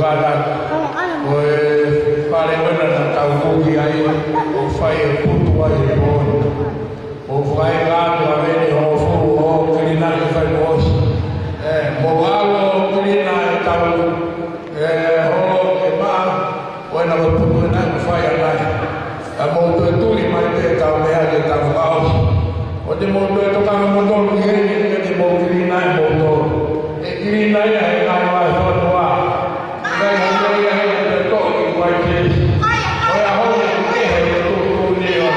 Bala, o pare mana na tau ki ai o fai putu ai o fai lado a veni o fu o krina ki fai mos mo alo krina tau o e ma o na putu na fai ai a mo to tuli mai te tau me ai tau au o de mo to ka mo to ki ai ni mo krina mo to e krina ai na wa so no wa dai mo ai ai to ki vai te o ya ho ni ki ai to to ni o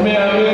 me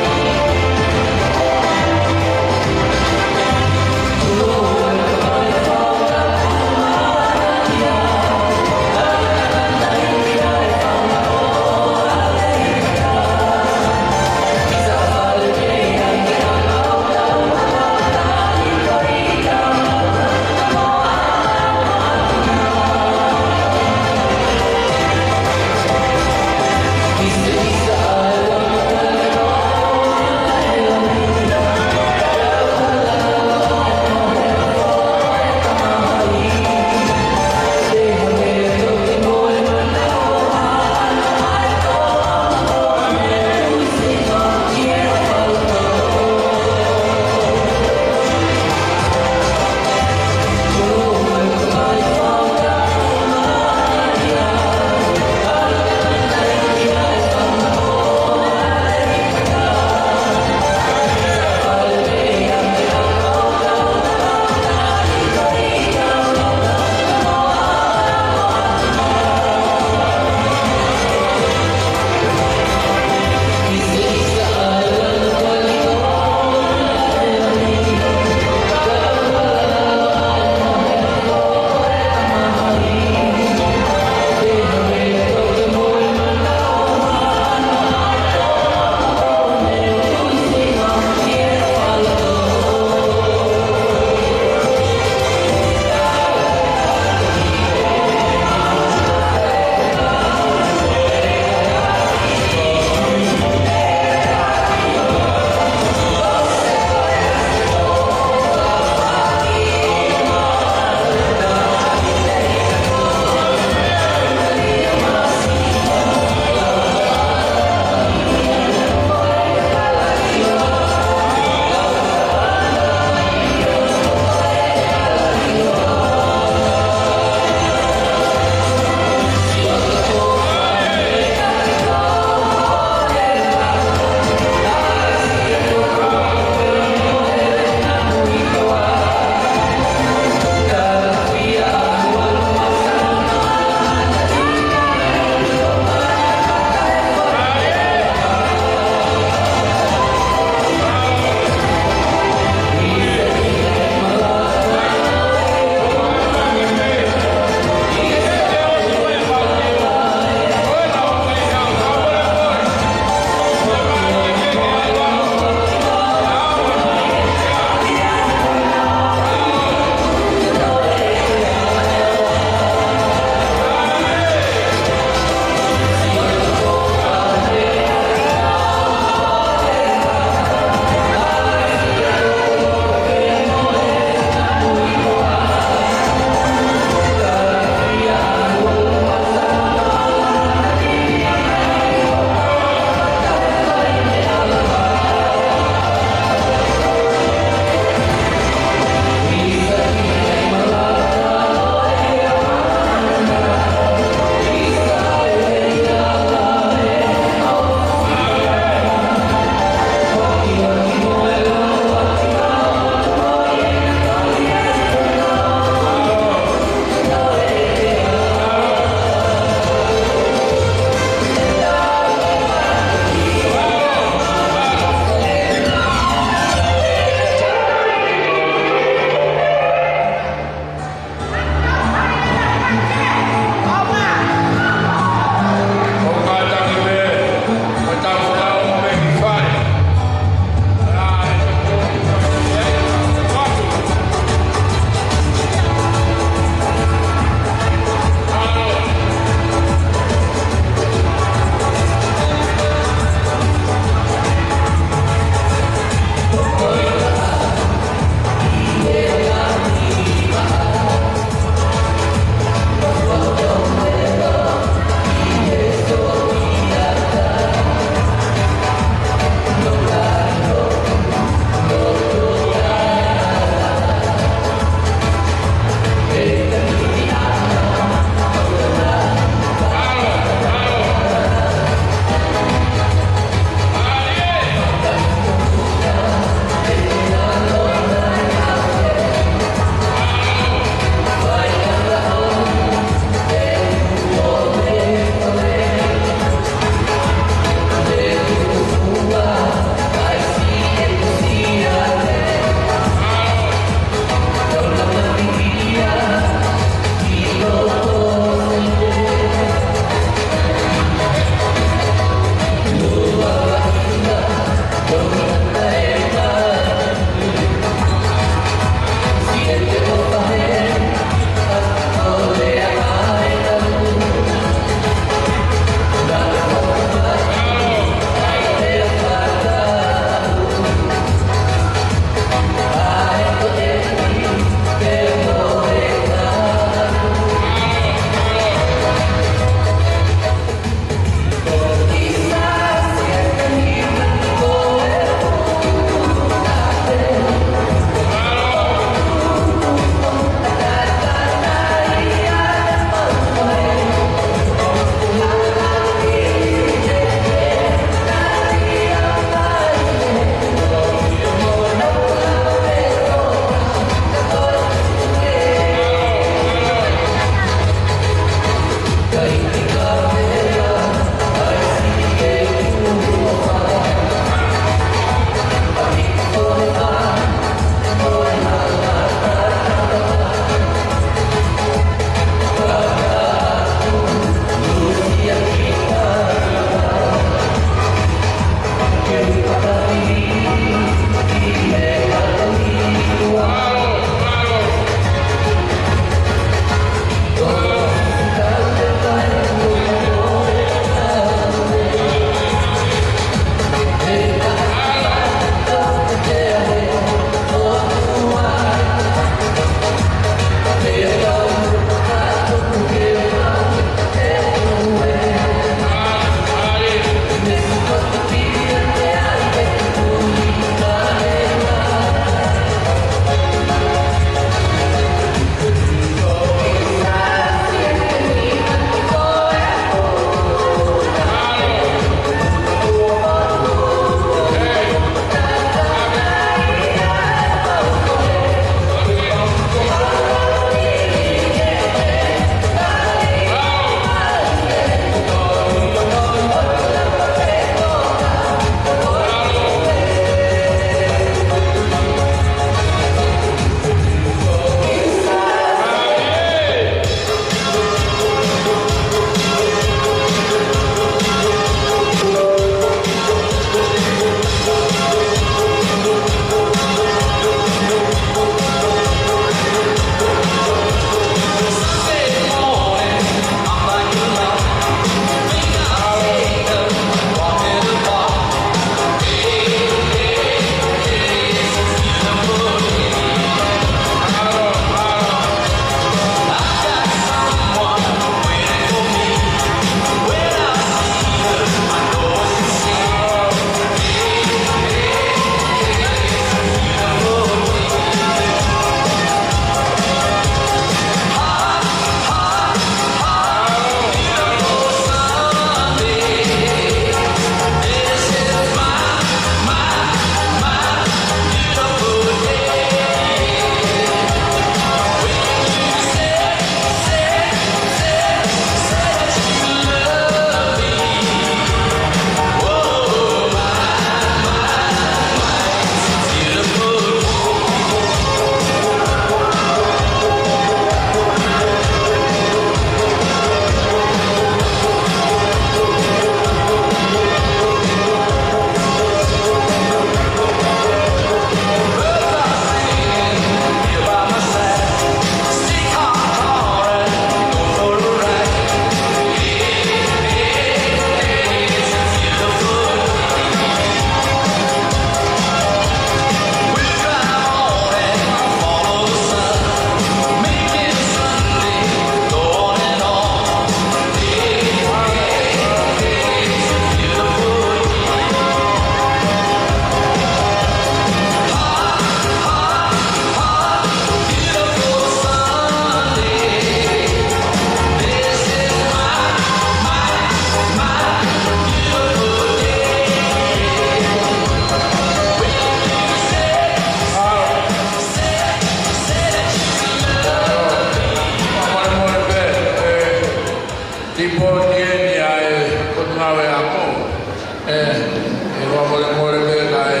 mole mole bene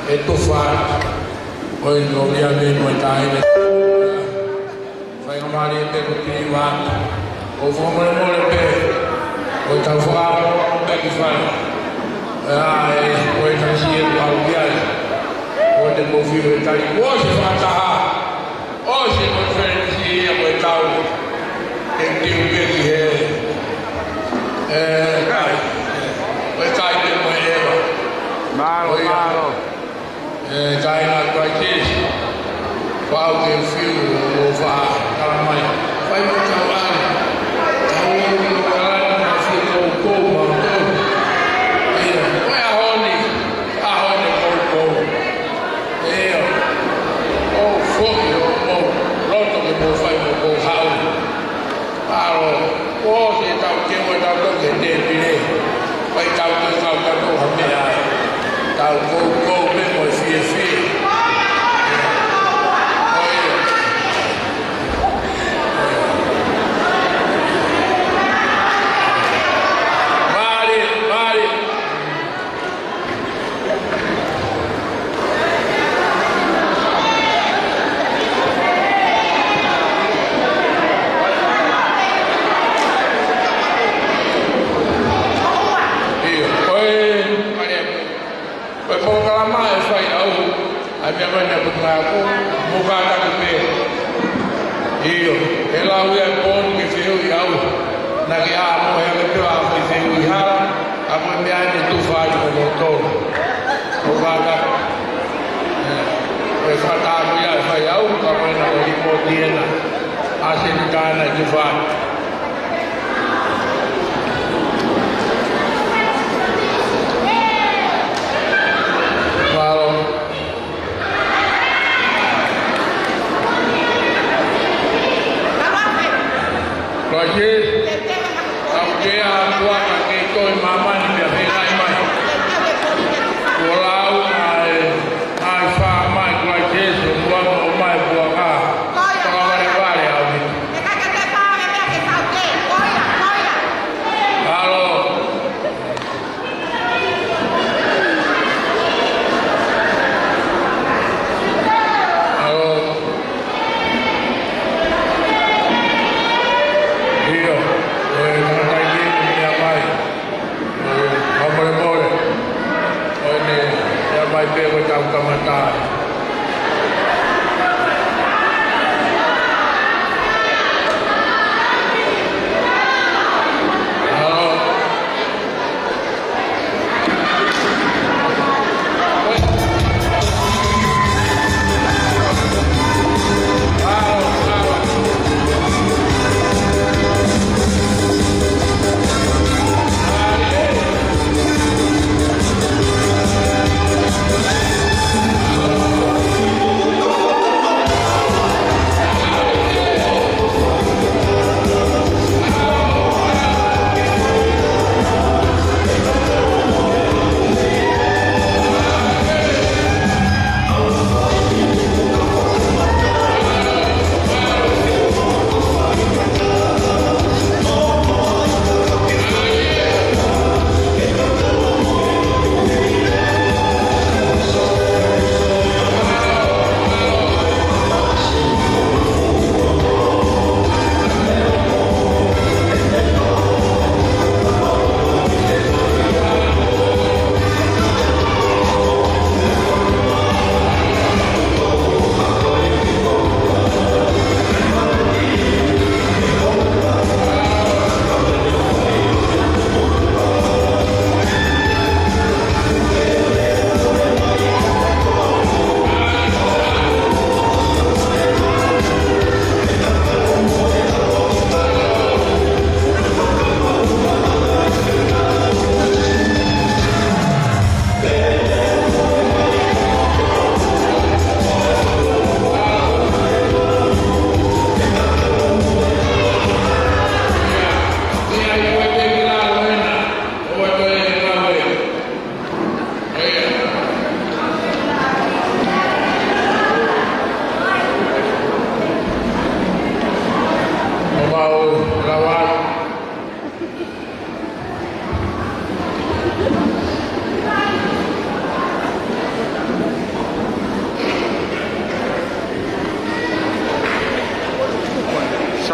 e tu fa poi non mi almeno dai fai male per tutti va o fa mole mole bene o ta fa per chi fa poi ta si al viaggio o te può fare dai o si fa ta o si non fa si a quel tavolo e ti vedi dai questa è il modello malo dai la qualsiasi qualche fiume lo fa calamai fai un cavallo un cavallo si può poi a ogni colpo fuoco l'otto che può fare un po' cavallo allora o si sta che vuoi da che debile poi tao không biết ai tao cô bên ngoài phía abbiamo incontrato Mugata Kupe. Io, e la uia buon che feu iau, na che amo e che va a feu ihara, a quei anni tu fai con l'autono. Mugata e fata uia fai iau, come na di potiena, a sentana di fa. Porque agua que estoy mamá ni me hace nada más. Colau ai fama cualquier suamo mai buona. Vale a mí. Aló. Vai ver o teu comentário. Thank you.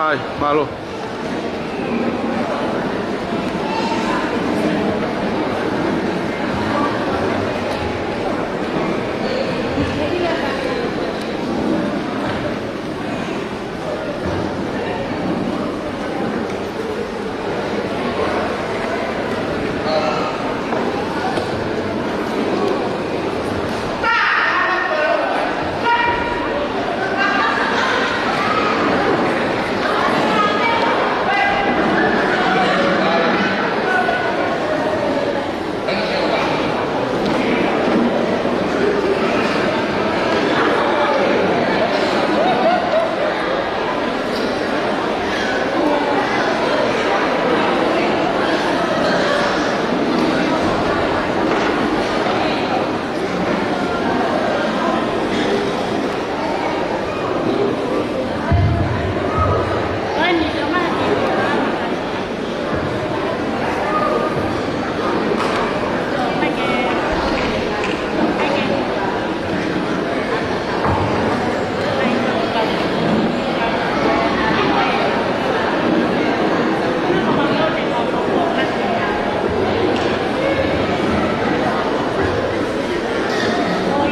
Ai, malo.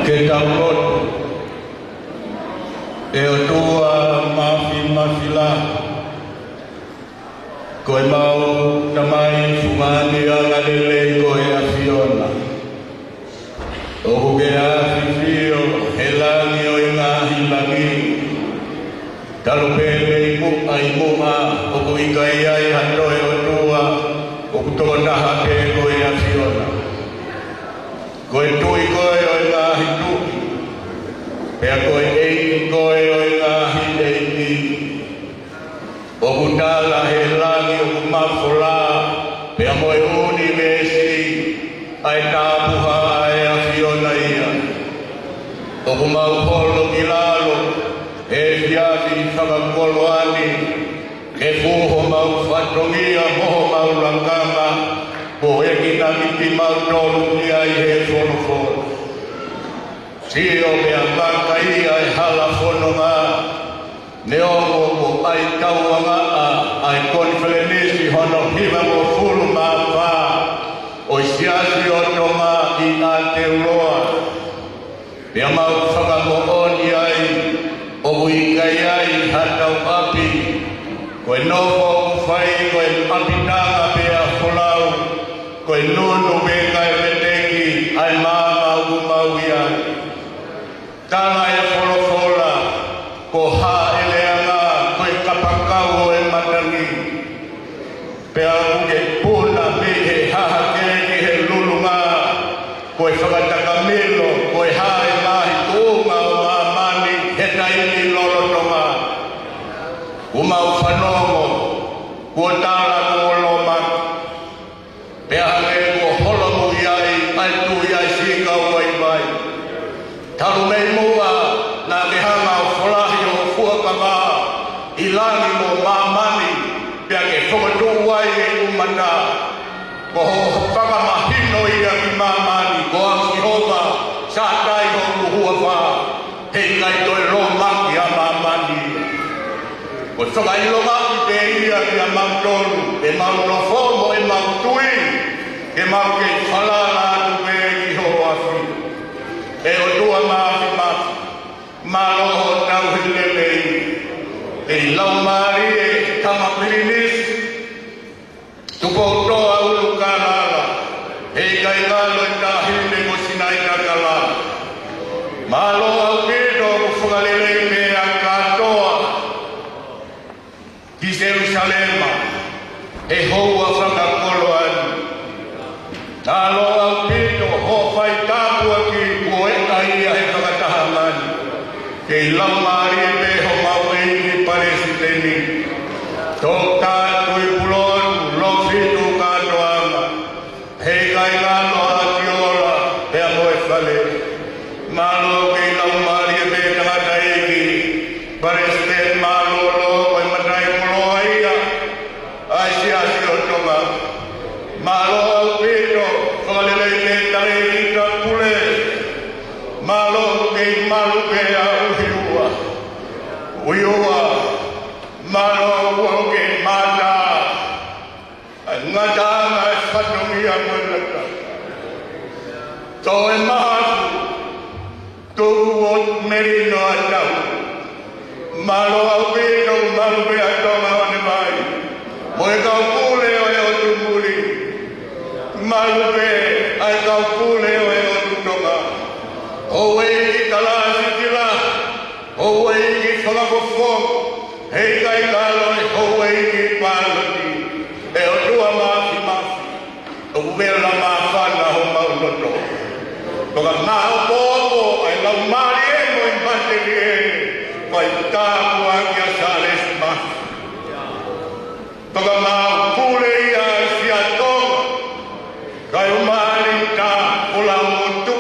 Ke taukot e o tua mafila koe mau tamai fumani a ngalele koe a Fiona o huke a fifio he langi o inga hilangi talo pele i mua o ku ika iai hando e o tua o kutoa naha te koe a Fiona koe tui koe o inga hituki pea koe eiki koe o inga hileiki o kutala he langi o kumafola pea moe uni mesi ai tāpuha ai a Fiona ia o kumaupolo kilalo he fiati whakakoloani ke fuho mau whatongia moho mau langama ko e kita miti mau tolu ia i he whono Tio mea baka ia e hala whononga ne ongo ko ai tauanga ai konferenisi hono hima mo fulu mapa o siasi o tonga i a te uroa mea mau whakamo oni ai o uikai ai hatau api koe nofo whai koe apitanga pea wholau koe nunu beka e meteki ai mama uku mau iai tala e wholofola ko ha eleanga koe kapakau e matangi pea uke puna me he haha keki he lulunga koe whakataka milo koe ha e mahi tūma o mamani he taini lolotonga umau whanongo kua tala kua loma pea hange ko holomu iai ai tu iai sika uai mai taru mei mua na me hanga o wholahi o fuakanga i langi mo mamani pea ke whakatu uai e umata ko ho whakamahino ia ki mamani ko a Kihova sa tai ho kuhua wha hei kai toi romaki a mamani ko whakailonga i te ia ki a mautonu e mautofomo e mautui ke mau ke whalala atu me i ho afi e o tua maafi maroho tau hilelei e lau maari e kama pirinis tupo utoa ulu kanala e kai ngalo e tahine mo sinai kakala malo au kido kufungalelei me a katoa ki Jerusalema e houa whakakolo anu nalo au kido ho whai tāpua ki koe aia he whakatahamani kei lau maari e peho mau e ni Palestini tō tātui pulonu lo fitu katoanga hei kai ngano a tiola hea moe whale malo kei lau maari e peho tangata eki Palestini malo lo koe matai puloa ia ai siasi o tonga malo au pito whakalelei me tare i ka pule malo kei malu ke a uhiua malo Tanga whanongia manaka. Tō e mahaku, tōku o meri no atau. Malo au pino, malo pe atonga o ne mai. Mo e kau pule o e o tumuri. Malo pe ai kau pule o e o tutonga. O e i kalasi tila, o e i whakakofo. Hei kai kaloi, o e i paloti. E o tua mafi mafi. O kuwela mawhana ho mauloto. Toka maho popo ai lau mari e mo i bateri e. Pai tāpu aki a sales mafi. Toka maho pule ia e si a tonga. Kai o mari tā pula motu.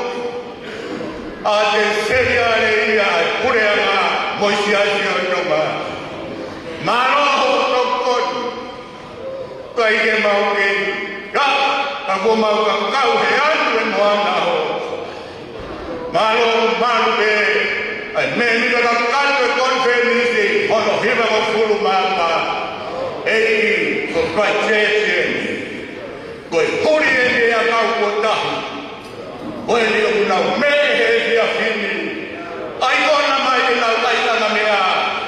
A te seria e ia e pure anga moisi a si o tonga. Mano ho tokoni. Kai ke mau ke ka. Ako mau ka kau he anu e moana ho. Malo be. Ai meni ka kanto e konferenisi. Hono hiva ko fulu mama. Ei ko kai tete. Koe puri e te a kau ko tahi. Koe ni o kunau mehe he a whini. Ai kona mai e nau aitanga mea.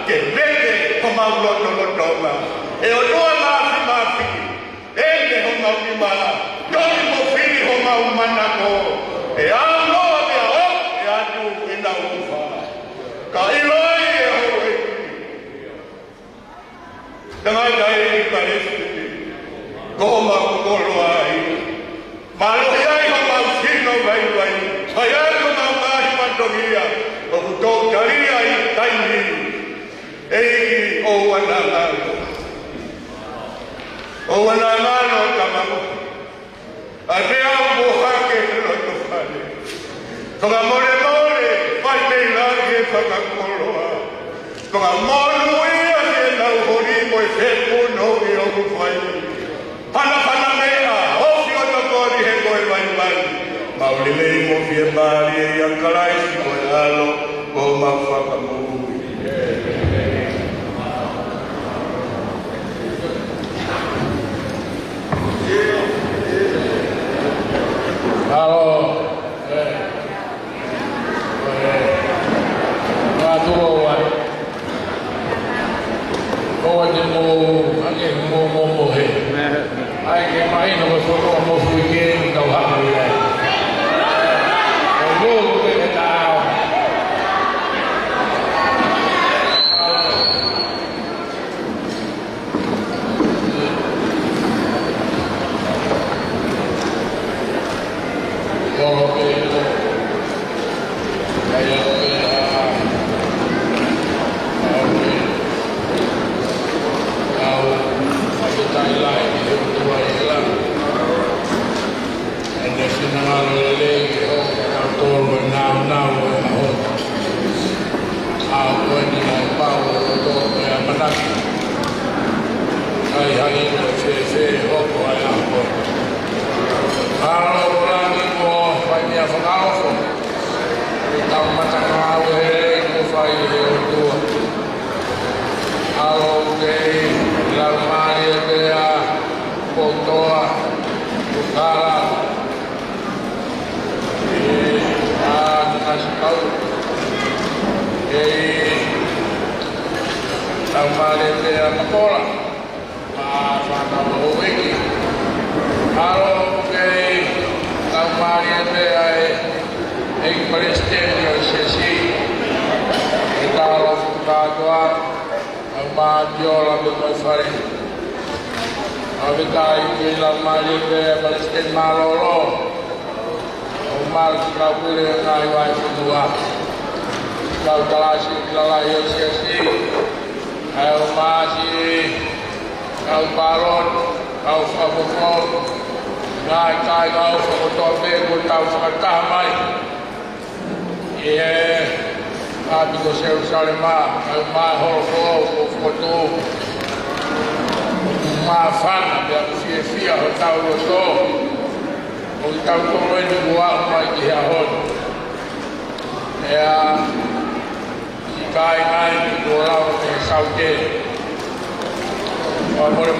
Ke vete ko mau loto lotonga. E o tua mafi. E me ho mau ni mana. Toni mo whini ho mau manako. E angoa mea o. E atu e nau ufa. Ka iloi e ho e. Tangai kai e karesi. Ko mau kolo ai. Malo ai ho mau sino vai. Ai ho mau mai pandogia. O to taria i taini. Ei o wananga. O wananga no tamamu. Ate au mo hake no to fale. Toga more vai nei large whakakoloa. Toga molu ia se nau hori mo e whepu no i o kuwhai. Pana mea, hofi o tokori he koe vai. Mauli lei mo fie mari e ia karaisi mo e alo ko mau whakamui. Halo, Tua Koa te mo, ake mo he. Ai ke mai no ko mo fui ke tau haka i ai. O mo ko te tau.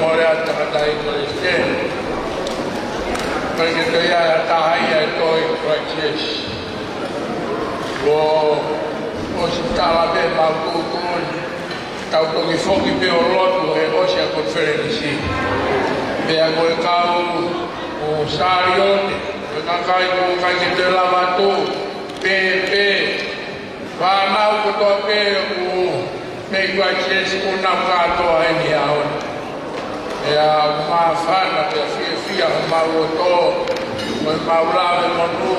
More at the Perché tu ya tahaya toi practice. O si stava bene ma con tau to ki foki pe o rotu e o sia conferenci. Pe a ko kau o sariote, o na kai ko kai ke te lavato pe Whanau kotoa pe o mei practice ko na kato ai ni aon. E a mawhana pe a fia mawoto, o mawlawe manu,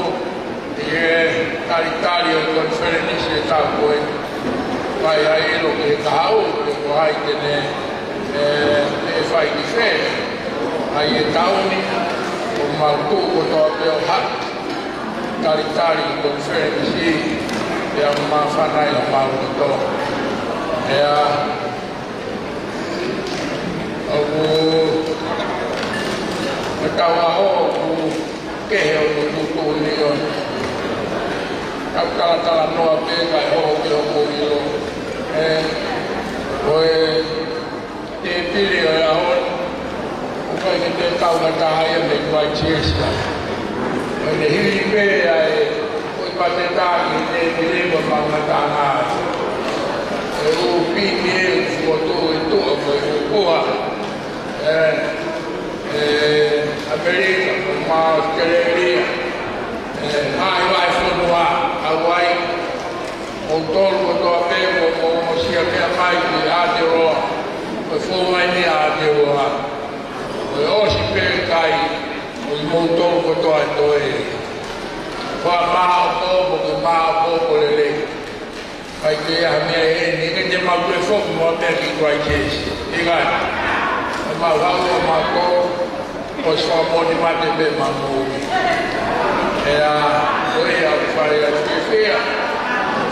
e taritari o conferenci e tau koe. Pai a ilo ke kahau, ke ko hai tene e whai ki whe. Ai e tauni, o mautu kotoa pe o hak, taritari conferenci, e a mawhana e o mawoto. E a o tau aho o kehe o tutu ni o tau talatala noa pe kai ho ke o kuilo o e te pili o e aho o kai ke te tau na tahaya me kuai chiesa o ne hiri pe ai o i pate tāki te pili mo mauna tāna e o pini e o fuoto e tua mo e o kua America, Australia, mai vai fonua, Hawaii, o tolo do apego, o sia que mai de adero, o foi ni adero, o hoje pegai, o montão do atoe, foi mal povo, mal povo lele, vai ter a minha ninguém tem mal de fogo, não tem que guardar, diga. Malau matou os famosos de Matebe Mamou. Era foi a faria de feia.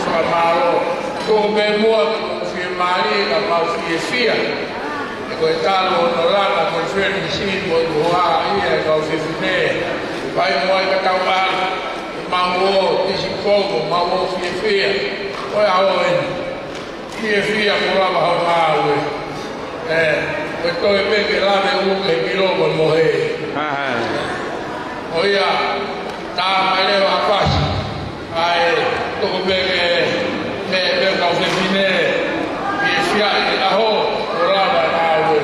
Famaram com bem modo firmaria, mal fia. E coitado no lá na conferência do lá e a oficina. Vai moer catar mamou, desfogo, mamou fia. Foi aonde? Fia por lá mal. Esto es que la de un kilo por mujer. Oye, está mal va fácil. Ay, todo me causa fine y si hay ajo, por la agua.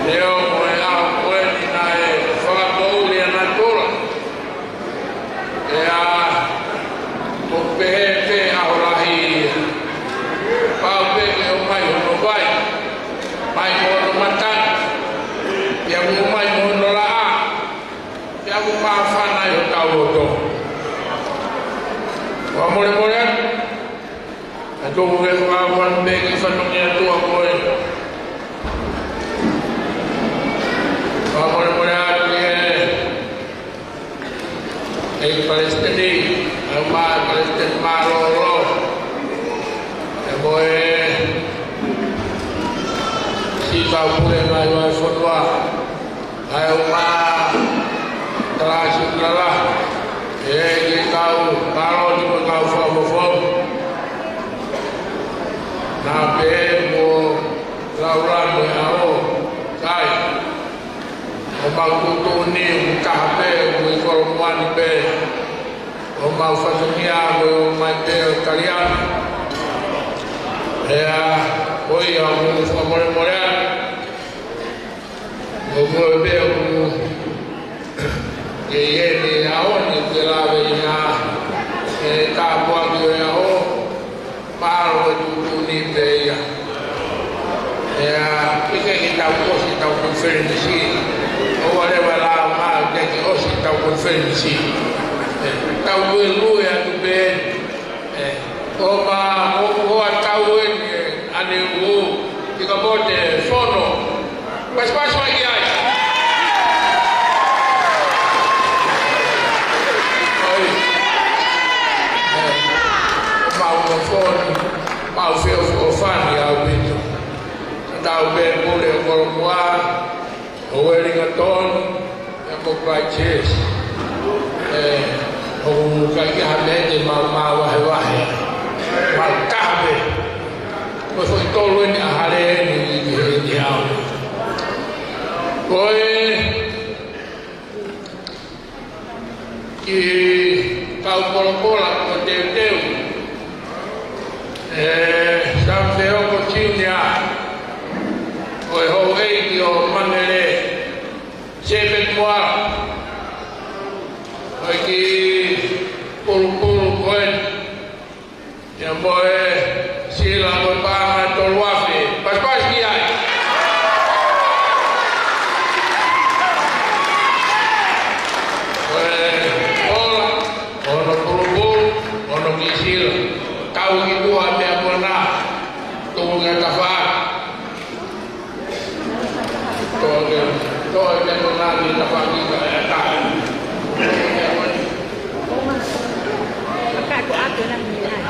leo moe au koeni na e whakakouri ana tora. Ea o pehe te ahorahi pau peke o mai hono vai, mai hono matani, ia mu mai hono raa, ia mu maafana i o tau o to. Wa more more atu, a tohu ke whakawan peke whanongi atua koe. Wa more more atu e Palestini, e maa Palestini maa ro. Boy, si kau boleh ngajual fatwa, ayo telah segeralah. Kau kalau juga kau faham, nabe mo lauran mo ao, kai, omau tutu ni kahpe mo ikormuan be, omau fasunia mo mate kalian. Oi aku more Gogo be aku ye ni aon ni tela be na ka bua yo ao paro tu ni be ya kita kita konferensi o whatever la ma que kita konferensi tau lu ya tu be Oma o atau ini ane o tiga bote fono pas lagi ai mau fono mau fio fani au bito tau ben boleh kormoa o weringaton ya ko prajes o kaki hande mau wahe Malkabe, pasal tolu ni ahare ni dia. Koi, kau pola kau teu, sampai aku ciumnya, koi hoi dia manele, sebet muar, koi ki pul koi. Yang boleh sila berpahangan tolwafi pas dia ono pulubul ono kisil tahu itu ada apa nak tunggu ngatakan toh jangan lagi tapak kita tak Kakak aku nak minat.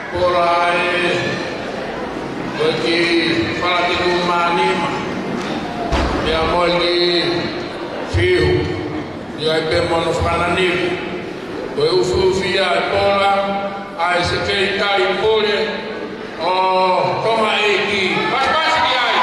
Porai bagi para tinumanima ya molgi fiu ya bemono fananifu we ufufia pola ai sekretari pole o toma eki basi ai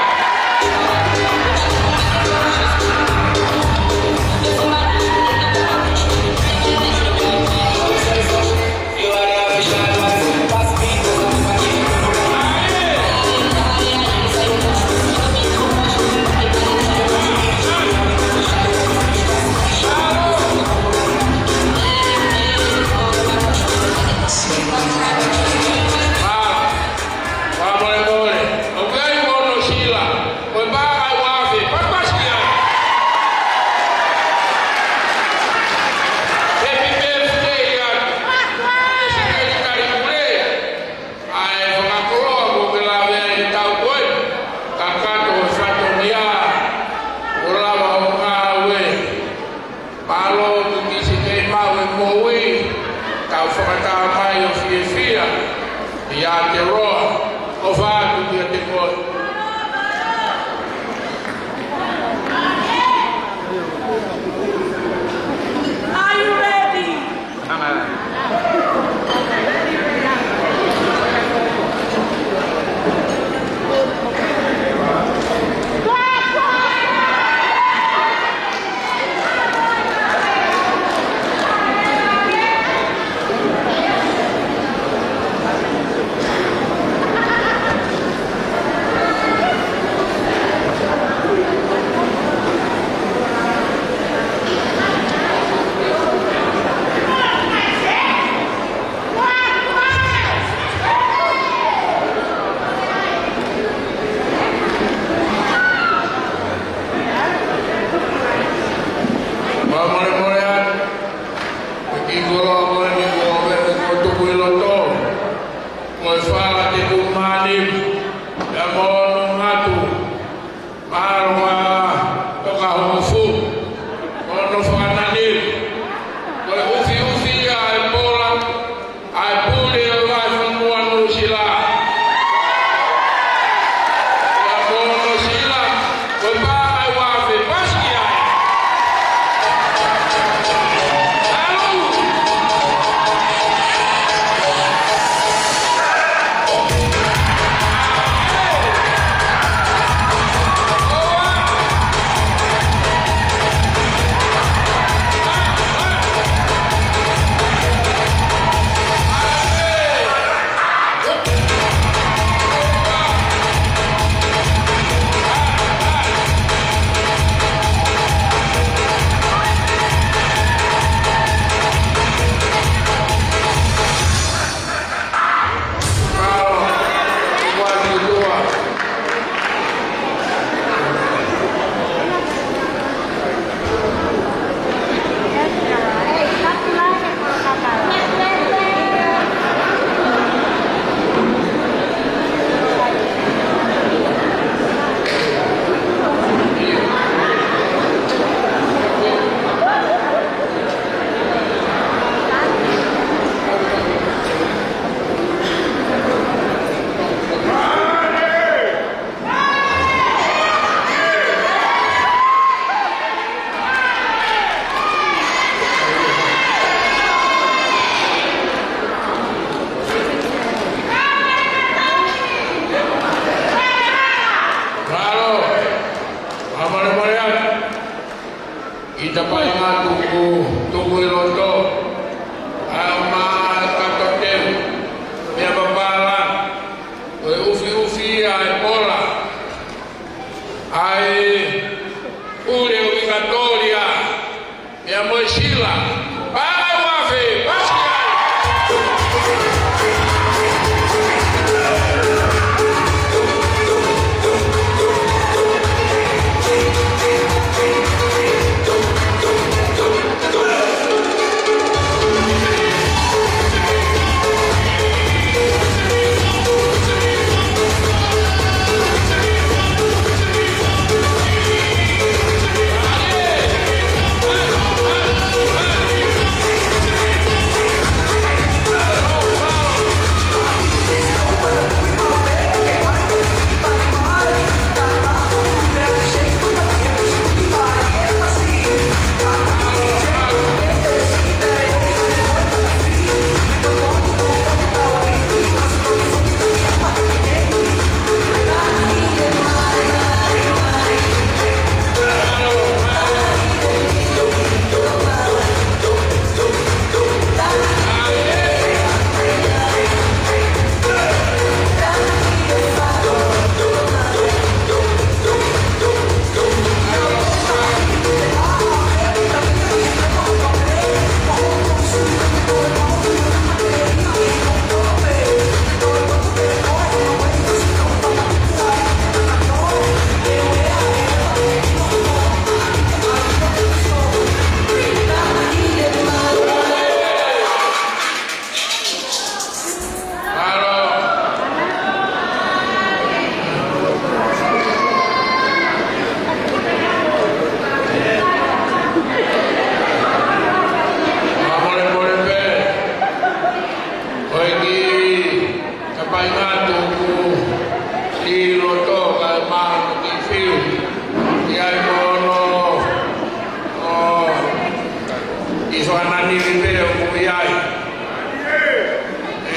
nani libere kuyai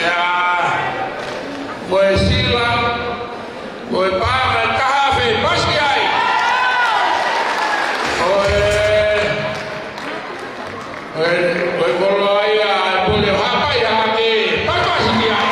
ya boy sila boy pama kafe pasiai boy boloya boleh apa ya ke pasiai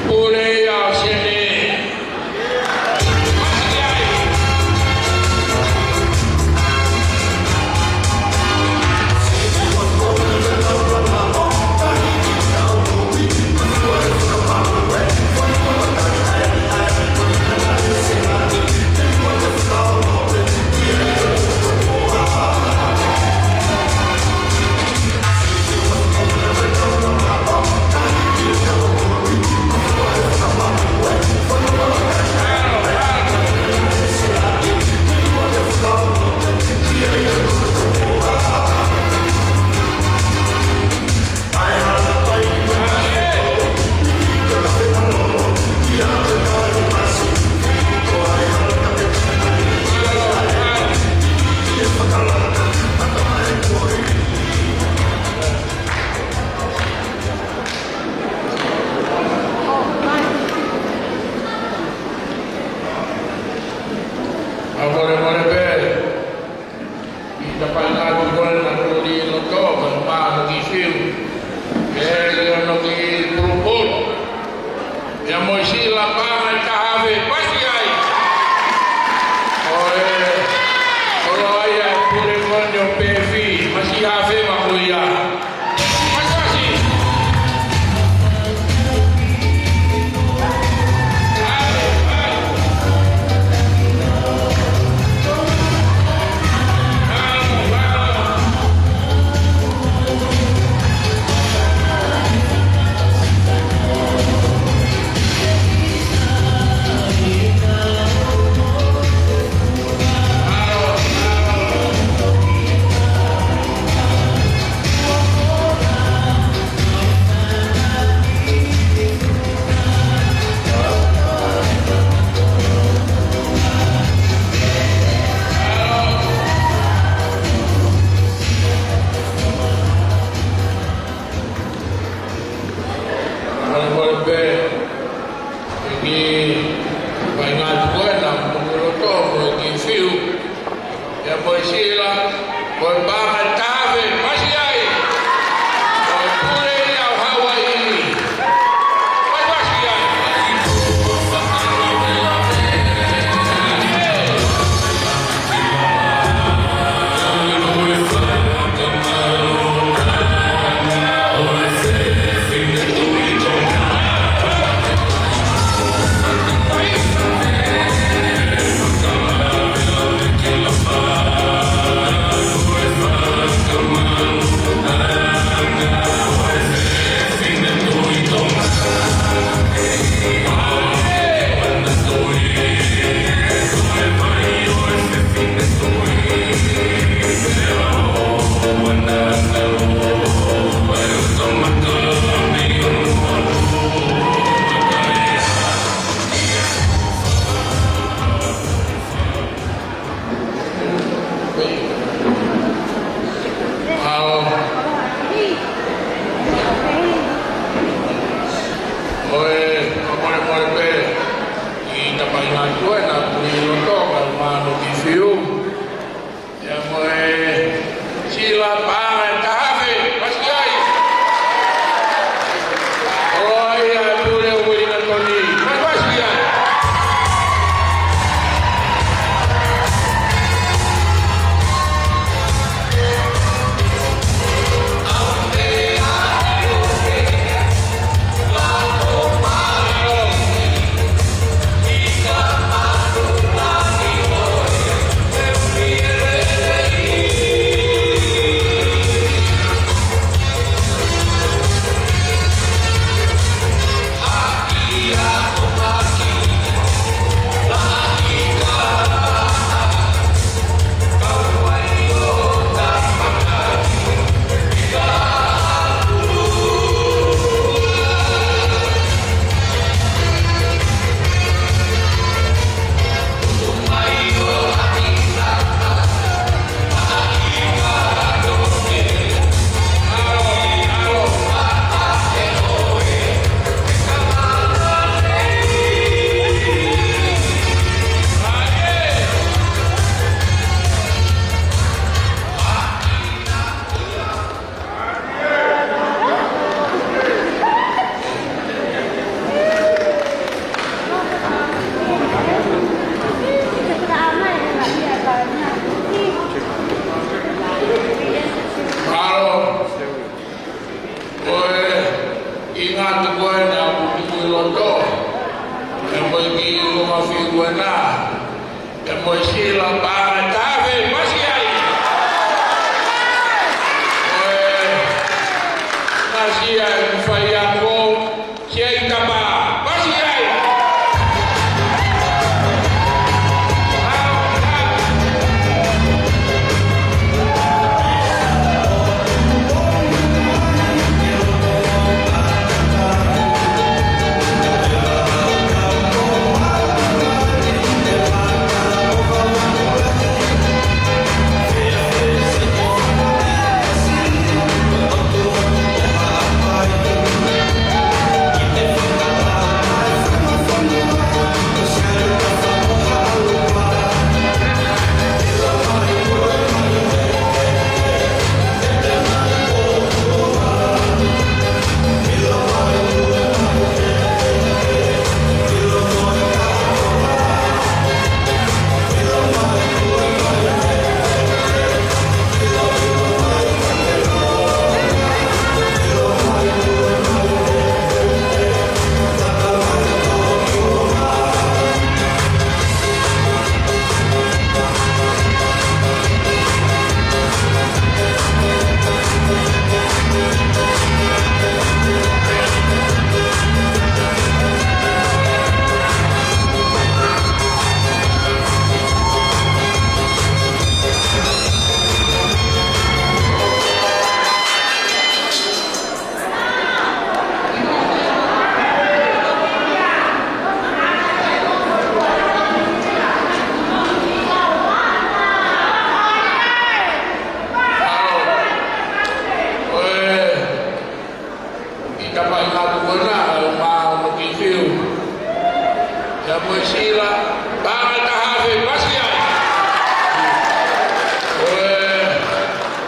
Oleh ya sini. tapangkat bukan nak di lokal, bang di film, yang nak di perubut, yang mesti lapangan kahve pasti ay. Kalau ayah boleh menjadi PV, masih kahve makuya. Mweshila, Bama Tahafe, Basia.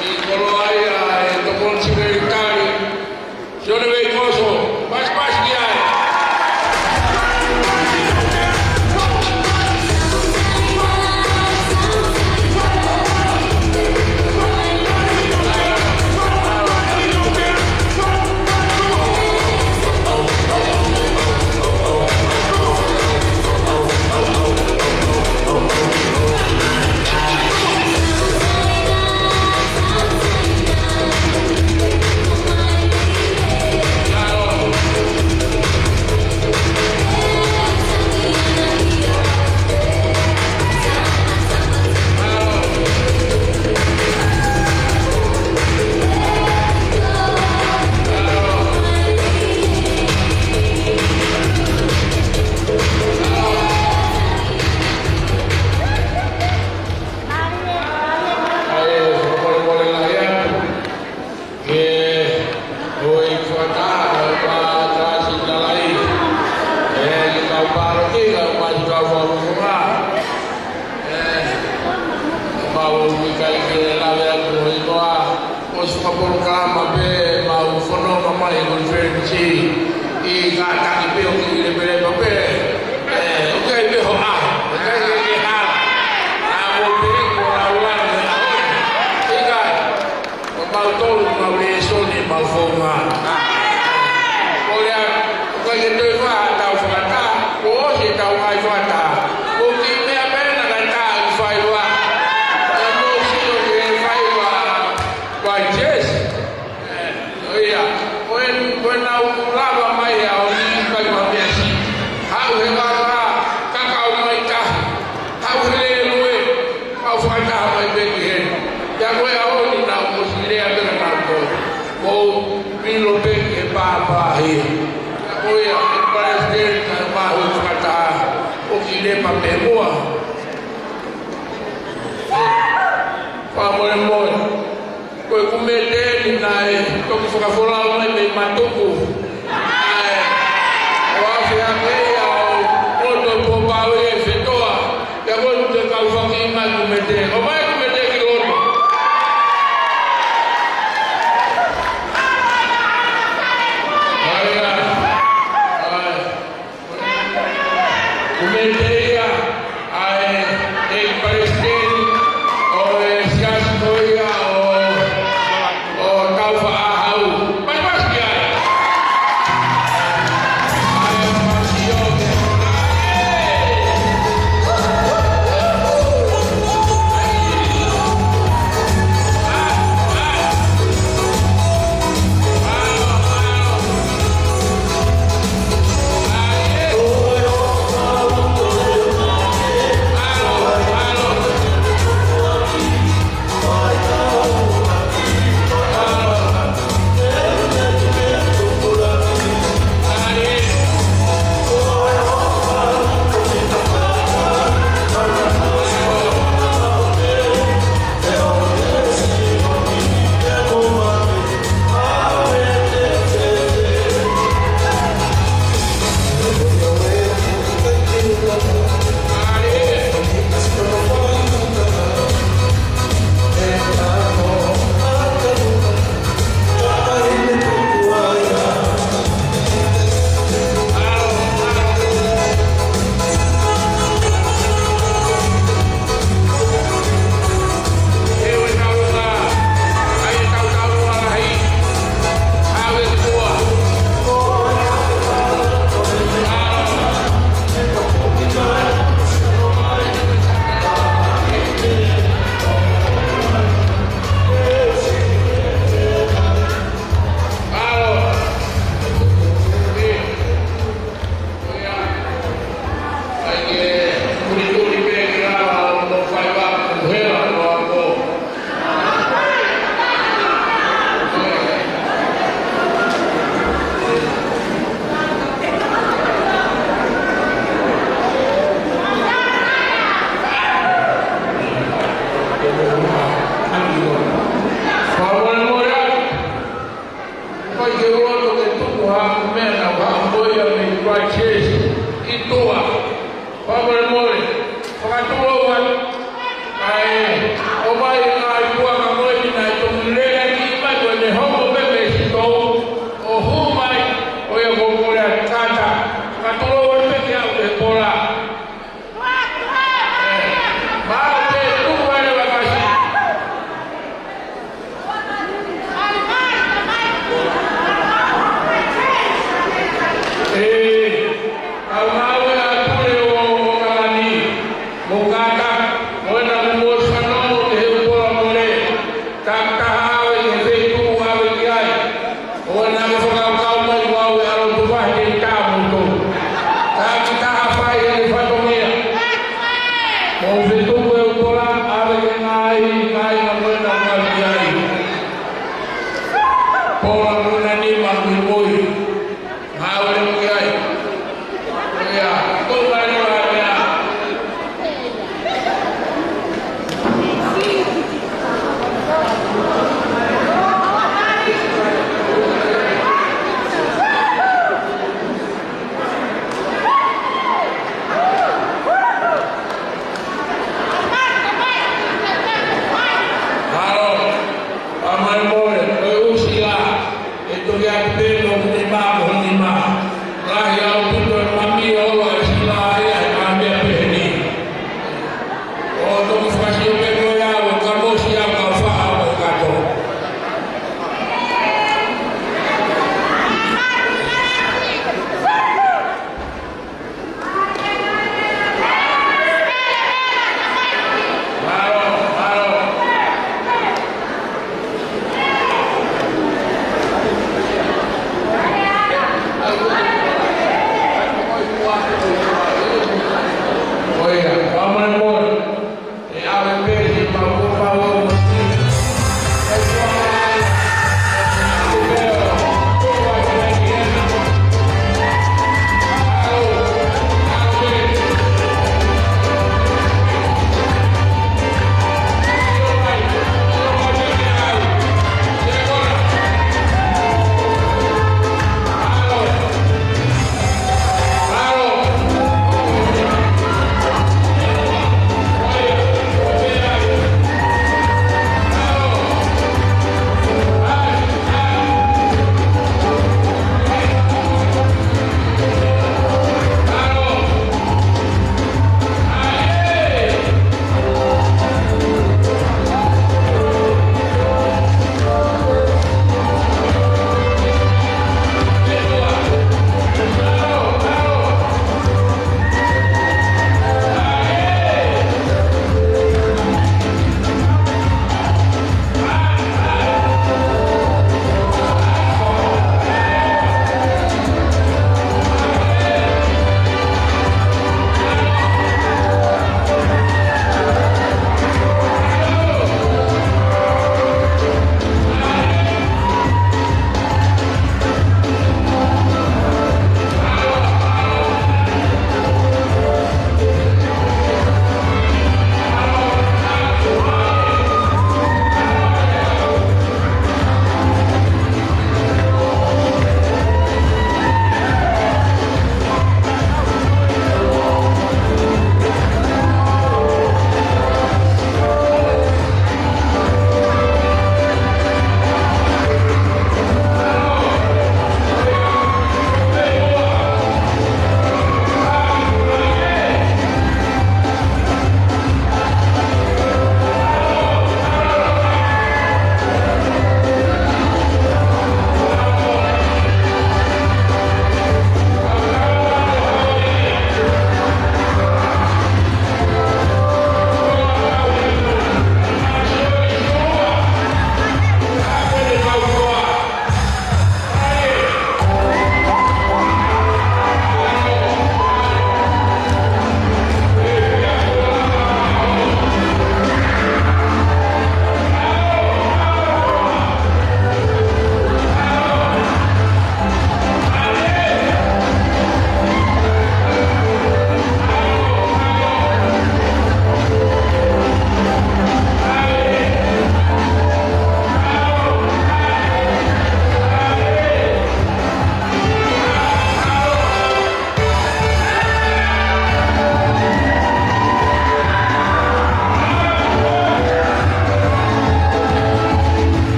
Ikoloaya, Tokon Siberitari, Joneve Koso, Basia.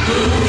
Hallelujah.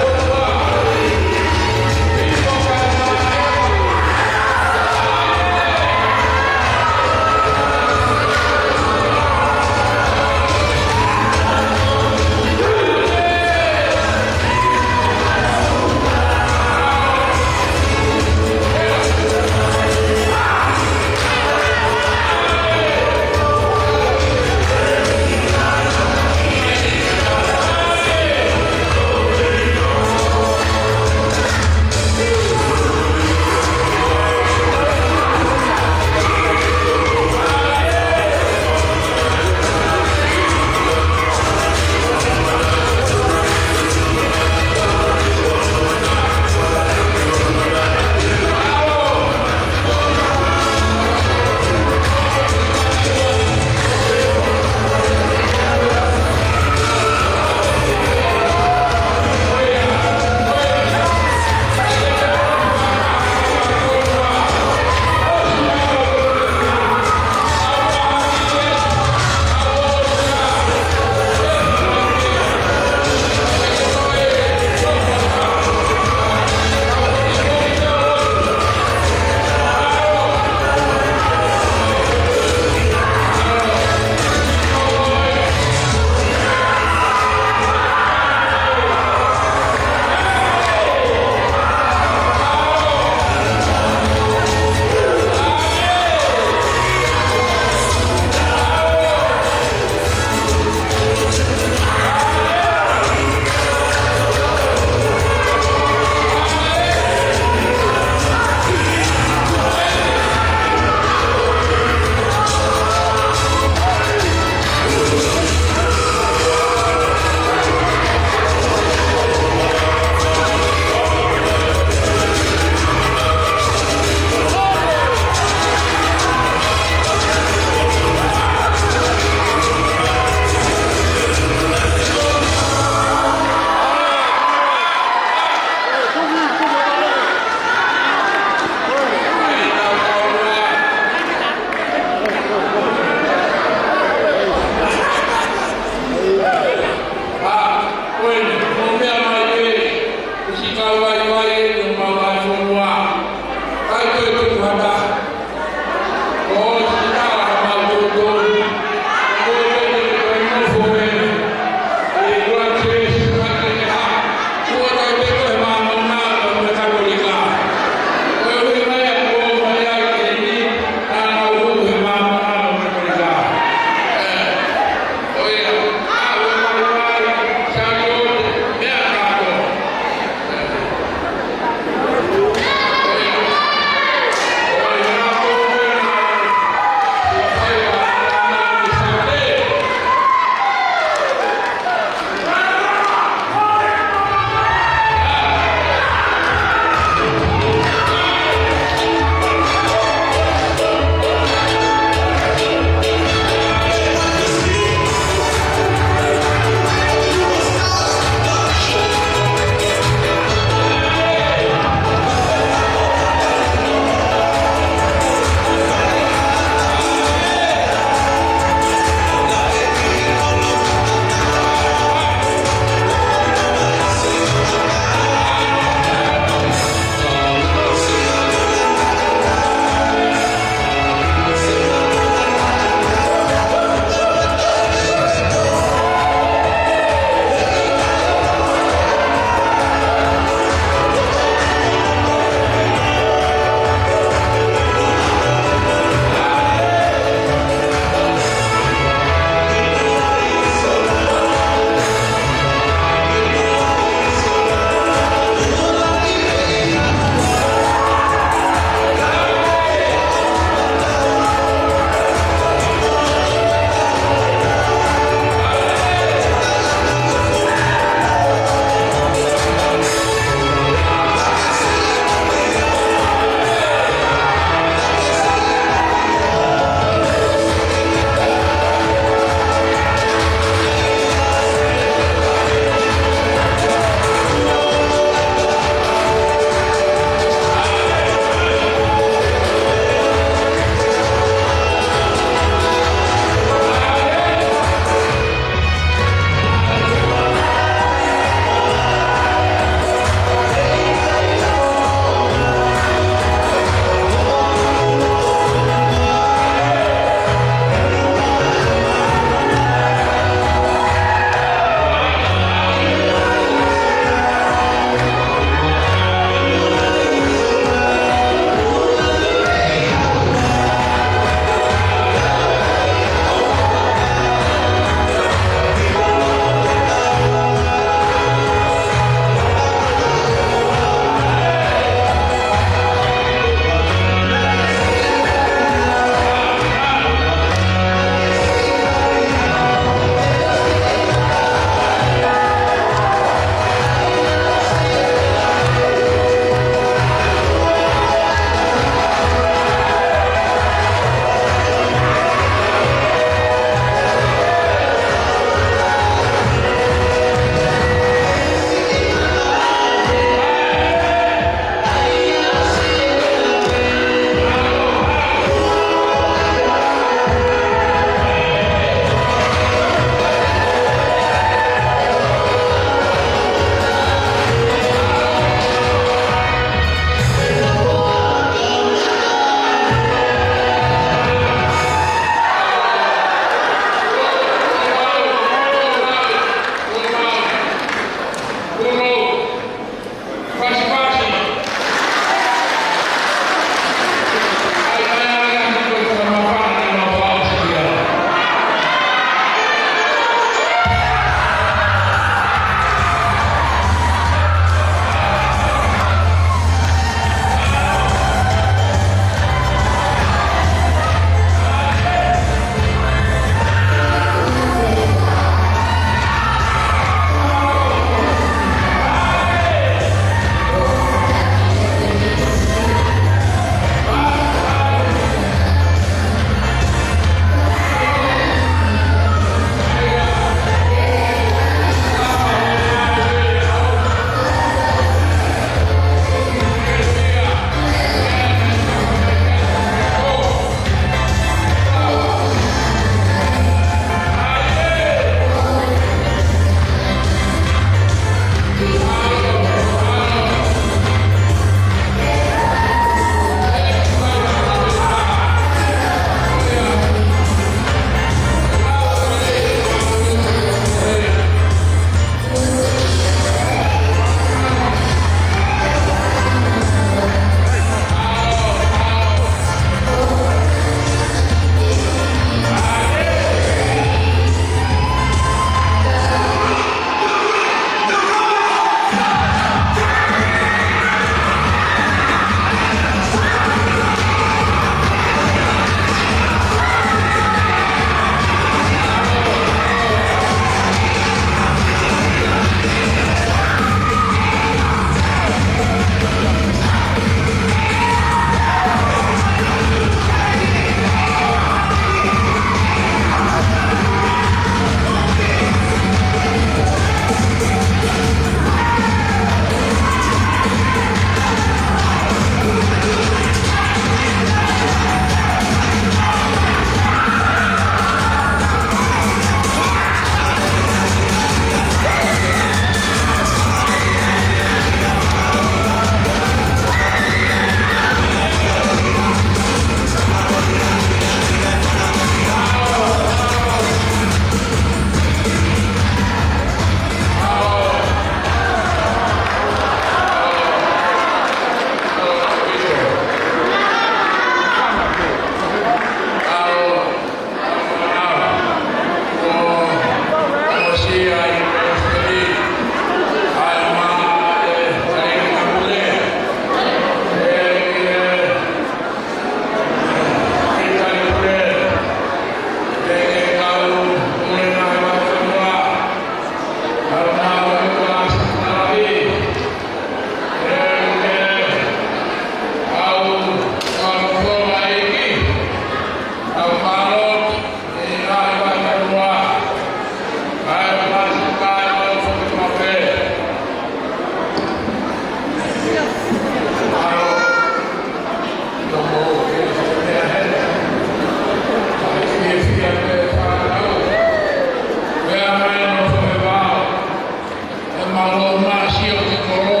malo masio ki koro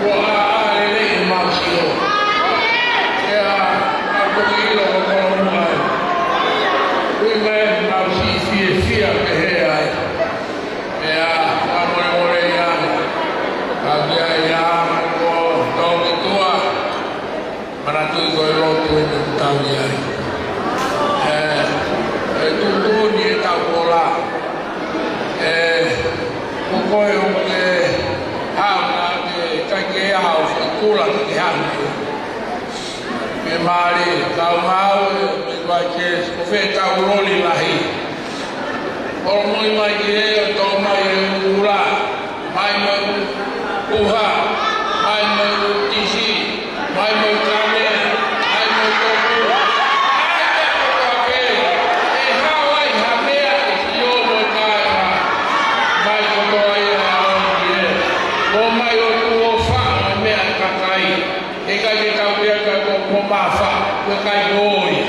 ko a ele masio ya a ko ilo ko koro mai we mai masi fia ke he ai ya amore ya kabia ya ko to ki tua para tu ko ro tu ni tawi ai tu ni ta bola koe o ke hauna ke kaike hau kula ke hau me mari kau mau me vai ke ko fe kau roli lahi o moi mai ke to mai ula mai mo uha mai mo tisi mai mo kame mai mo toku Mafa, que cai hoje.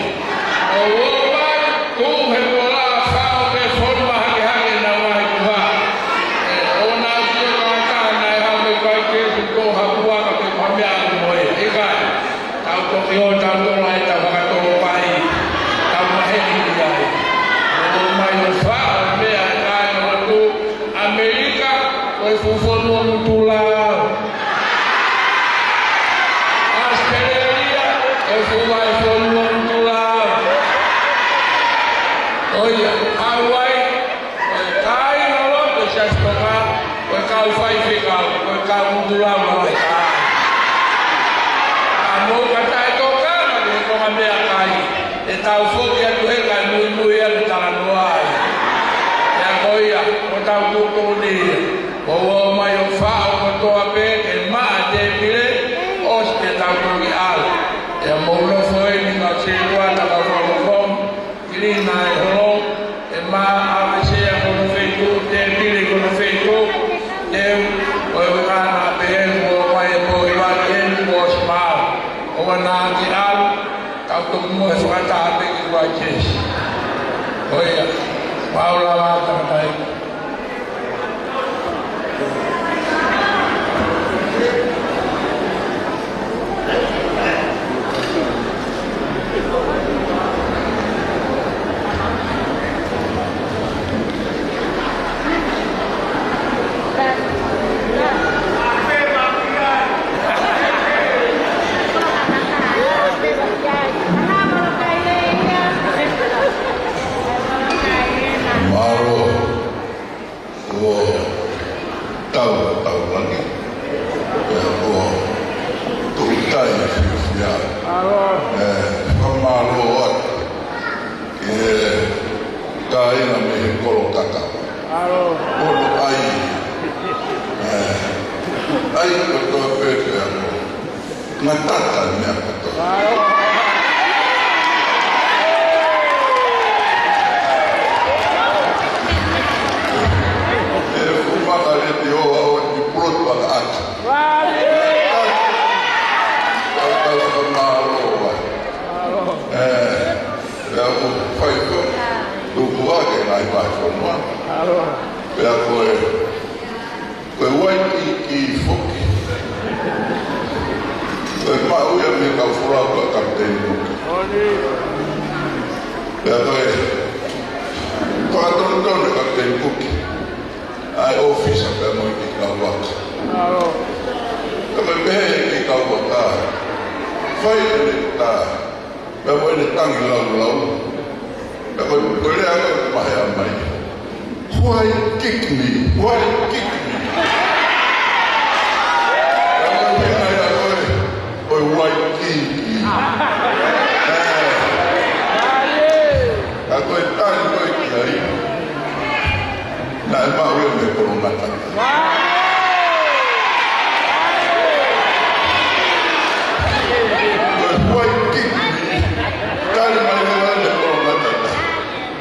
O vai, tu rebola, fala que forma que não vai voar. O nasceu na cana, e vai ter que correr voar que come a moe. E cai. Tá o meu tá lá tá vai to pai. Tá uma rede aí. O mais fala me a cana do América, foi fufono no lá. Vai follow to love. Oye, Hawaii, kai no lo que se toca, pues kau fai fica, pues kau to love vai. Amo kata toka, mas como me kai. E tau foki atu he kai mu ia le tala noai. Ya koia, o tau tu ni. O mai o fa o to ape e ma de pile, os que tau ni al. E molo foi ni ka chegua na ka kom grina e ho e ma ave se a ko feito te mire ko feito e o ka na pe mo mai mo i va ken mo sma o na ti al ka to mo e fa ta pe ki wa ches oia paula va ta tai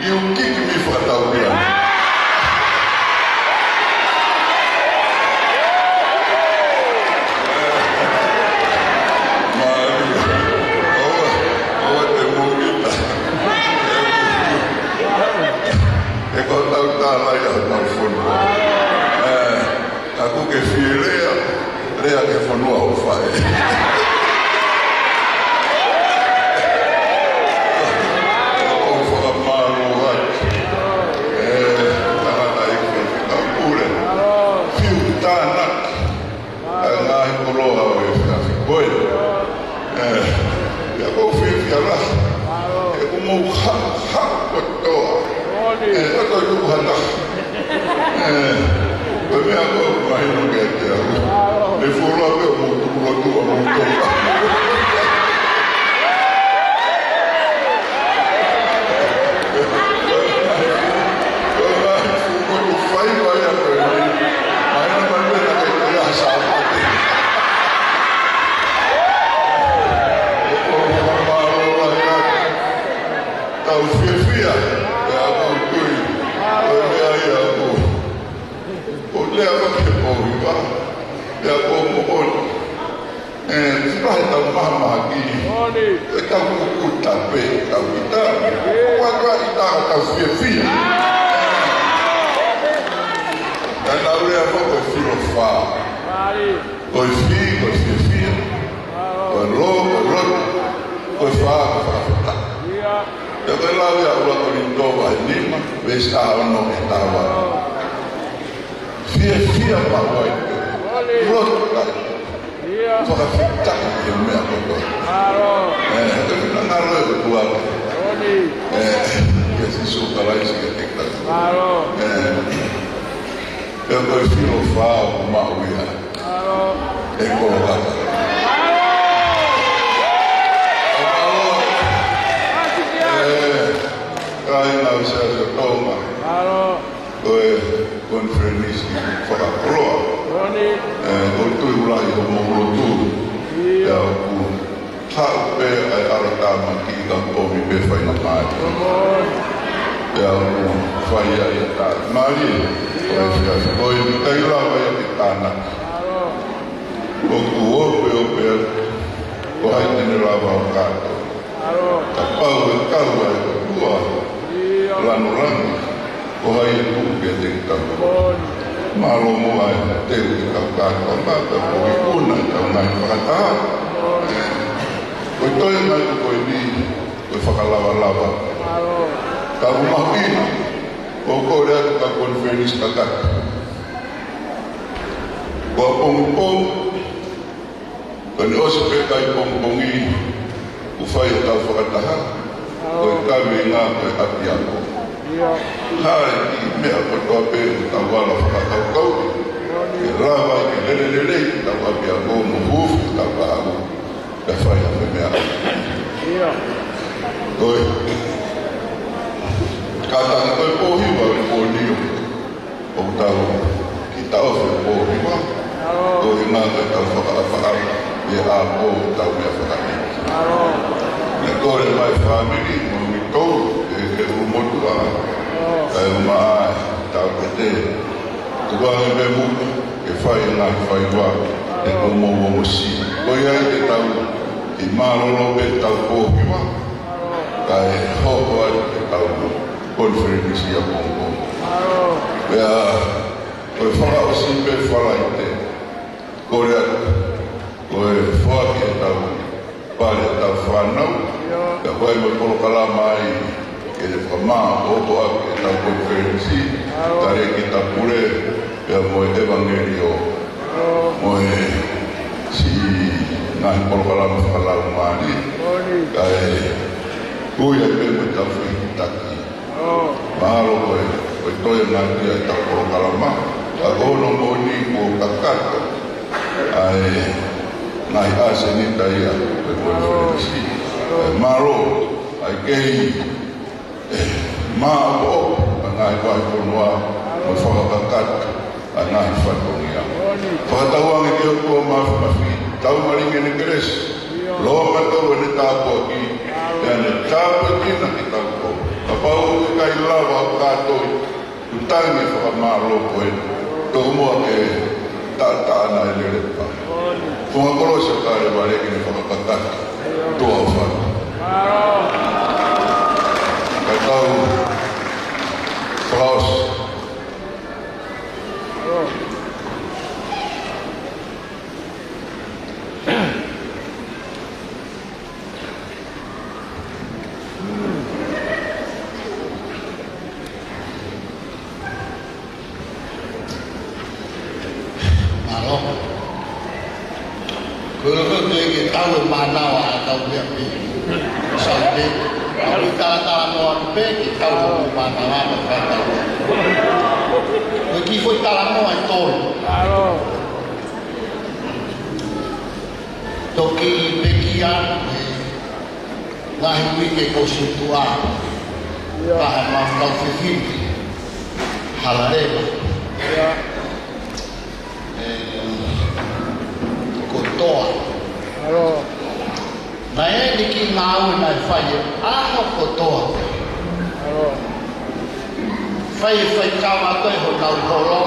You kick me for a ke whanua o whae. O whakamaro hati. Tangata i kua whika pure. Whiu tānaki. Ngāhi koroha o e whika koe. Ia kou whiwhia rahi. E umou ha kotoa. Oto i kuku hata. Koe mea koe mahino ke te au. Me whurua pe o mou tukulotua mou toka. Koe mahi fukotu whai vai a koe. Mahino mai mena ke te ia sāpate. Tau whiwhia, e a kou tui, o lea i a kou. O lea wake pohi wa, e a kou mooni. Whipahe tau mahamaha ki, e tau kuku tape, tau ita, wakwa ita a tau whiwhia. E nau lea wako e whiro wha. Koe whi, koe whiwhia, koe lo, koe roto, koe wha, koe whakawhata. E koe lau ia ua kori toa e nima, wes ono e tawa. Fia maua i te, roto kai, whakawhitaki e mea koto. E te whina ngaro e kua ke. Ia si sūkaraisi ke te kata. E koe whiro whao o mau ia. E koro kata. Kai nau se a tonga. Koe konferenisi whakakoroa. Koe tui ulahi o mōro tūru. Ia ku hau pe ai aratama ki ka pomi pe whaina mai. Ia ku whai ai a tā. Mari, koe mitai rawa ia ki tāna. Ko ku ope a ko hai tene rawa o kātou. Ka pau e kaua e ka tua. Lano rangi, ko hai e tuke te kitau. Malo mua e teu te kau kātua mata, ko i kuna i tau ngai whakataha. Ko i toi ngai ko i ni, ko i whakalawa. Ka umahina, ko kore atu ka konferenisi kakata. Ko a pongpong, ko ni osi peka i pongpongi, ku whai o tau whakataha. Ko i kawe ngā koe api ako. Hae ki mea kotoa pe o tau wala whakatau kau. Ke rawa i ke lelelele ki tau api ako mo hufu ki tau kāu. Ka whai hawe mea ako. Koe. Kātanga koe pōhiwa o pōnio. O tau ki tau whi pōhiwa. Koe ngā koe tau whakatau. E a pō tau mea whakatau. Ne kore mai whamiri, mo mi kou, e umotu a, e umaa, tau ke te. Tuange me muka, e whai ngā whai wā, e umo mo si. Koi ai te tau, i mārolo pe tau pōhiwa, ka e hoko ai te tau konferenisi a Pongpong. Pea, koe whaka o si pe whala i te, kore atu, koe whaki e tau, pare tau whanau, ka koe me kolo kalama ai ke te whamaa oko ake e tau konferensi, tare ki ta pure, pia moe evangelio, moe si ngahi kolo kalama whakalau maani, ka e kuia pe me tau whitaki. Mahalo koe toia ngāti ai tau kolo kalama, ka kono moni ko kakata, ai ngai ase ni taia pe konferensi. Maro, ai kei, maa o, ngai wai konua, o whakakakata, a ngai whatongia. Whakatauangi ki o kua mawhi, tau maringe ni keresi, loa matau e ne tāpua ki, e ne tāpua kina ki tau ko. Ka pau e kai lawa o kātoi, utangi whakamaro koe, tō mua ke tātāna e lerepa. Kua kolosa kāre wale ki ne whakakakata, toa whaka. Ka tau whaos. malo. Kalau kau lagi tahu mana wah tahu dia ni. Sampai kalau kita orang pergi tahu mana mana tahu. Bagi kau tahu orang tahu. Toki bagian ngahi ke konsitua. Tahan kau fikir halalema. Kotoa. Na ele que não na faia kotoa. Fai kama toi ho nau koro.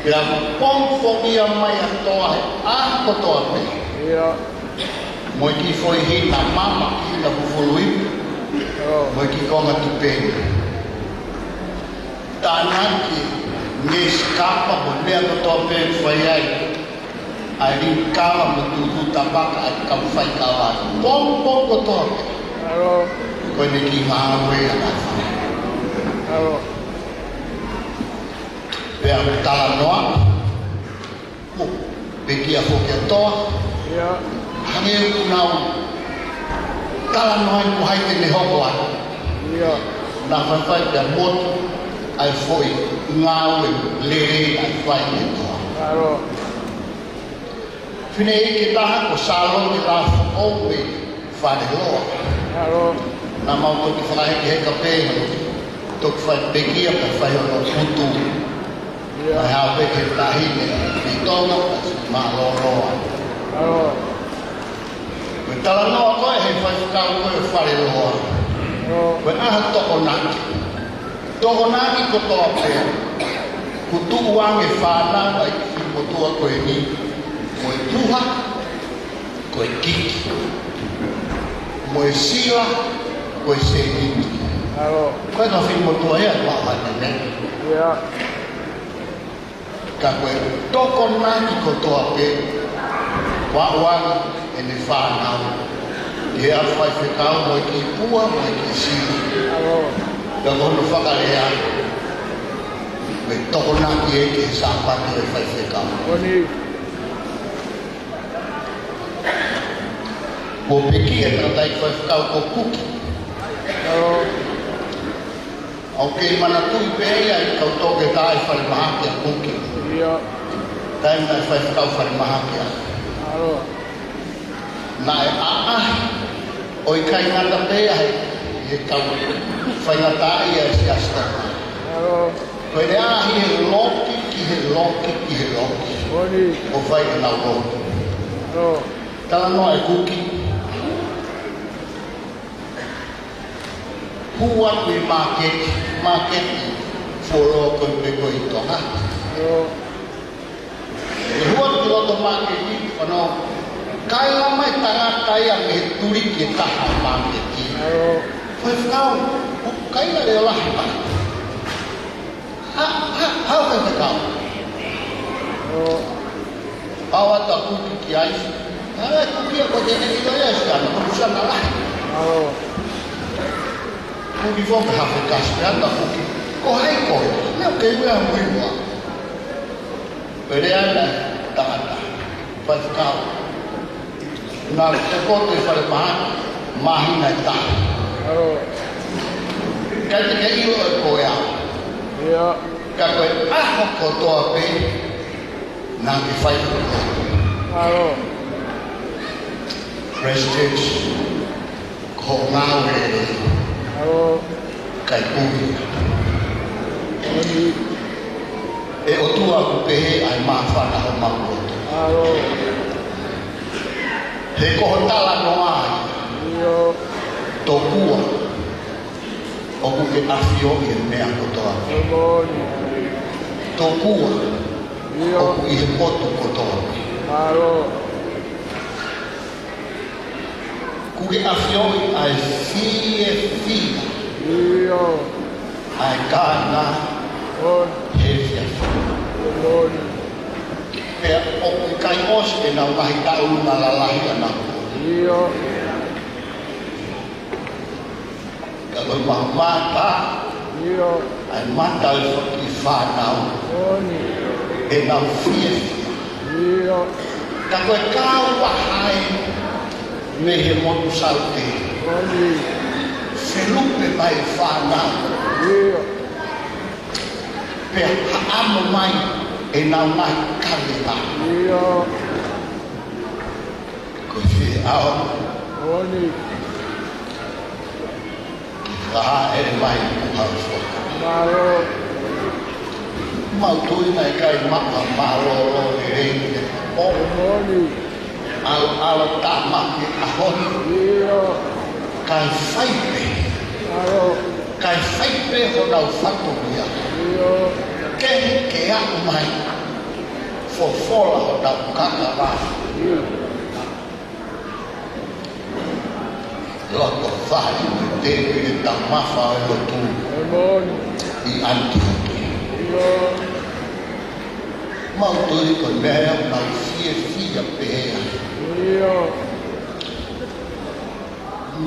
Bila pom fogia mai atoa kotoa pe. Moi ki foi hi na mama ki na bufului. Moi ki konga tu pe. Tanan ki neskapa boleh kotoa pe fai ai. Ari kama betul tabak at kamfai kawan. Pom kotor. Kau ni kima we anak. Biar talan noa. Bagi aku ketua. Hanya aku nau. Talan noa aku hai kene hokwan. Nak fai biar mot. Ai foi ngau lere ai fai ketua. Finei kita ko salon di la owe fade lo. Na mau to ki fai ke kape to fai begi apa fai lo putu. Na ha be ke tahi ni to no ma lo. Tala no ko he fai ka ko fare lo. Ko a to onaki. To onaki ko to pe. Kutu wange fana ai ko to ko ni. Moi puha, koe kiki, moi sila, koe seiti. Koe no fin motua ea waha nene. Ka koe toko naki kotoa pe, wawani ene whanau. Ia whai whekau moi ki pua, moi ki sila. Ka kono whakarea, me toko naki e ke sāpati e whai whekau. Ko peki e tratai whai whakau ko kuki. Au kei mana tui pēia i kau toke tāi whare mahaki a kuki. Tai mai whai whakau whare mahaki a. Nā e aahi, o i kai ngata pēia he kau whai ngatai e si asta. Koe ne ahi he loki ki he loki ki he loki. O whai e nau roki. Tala noa e kuki. Hua kui market foro koi pe koi toha. Hua kui roto market i whanau, kai la mai tanga kai a me turi ki taha market i. Whai whanau, kai la reo lahi pa. Hau kai whakau. Awa ta kuki ki aisi. Kuki a koe tene ki toia si ana, kurusana lahi. Kuki wonga hawe kasi, anda kuki. Ko hai koe, leo kei wea muiwa. Pere ana, tangata, whai whakau. Nā te kote whare mahi nai tahi. Kai te kei ilo e koe au. Ka koe aho kotoa pe, nā ki whai whakau. Prestige, ko ngāu rere. Kai pui. E o tua ku pehe ai mawhana o makuoto. He koho tala no ai. Tō kua. O ku ke awhio i e mea kotoa. Tō kua. O ku i he potu kotoa. Kuki awhioi ai fia. Ai kāna he fia. Pea o i kai osi e nau ngahi tau na lalahi anau. Ka koi mata. Ai mata i whanau. e nau fie ka koe kāua hai me he motu saute whenupe mai whanau pe haamo mai e nau mai kalera koe whi ao Kaha e mai kuhau whoka. Mautui nei kai maka maroro e reine o. Ala ta maki ahoni. Kai whaipe. Kai whaipe ho nau whaturia. Kehi ke aku mai. Fofola ho nau kakara. Loto whai te e ta mawha e o tū I Antioquia. Mautui ko mea nau fia pēa.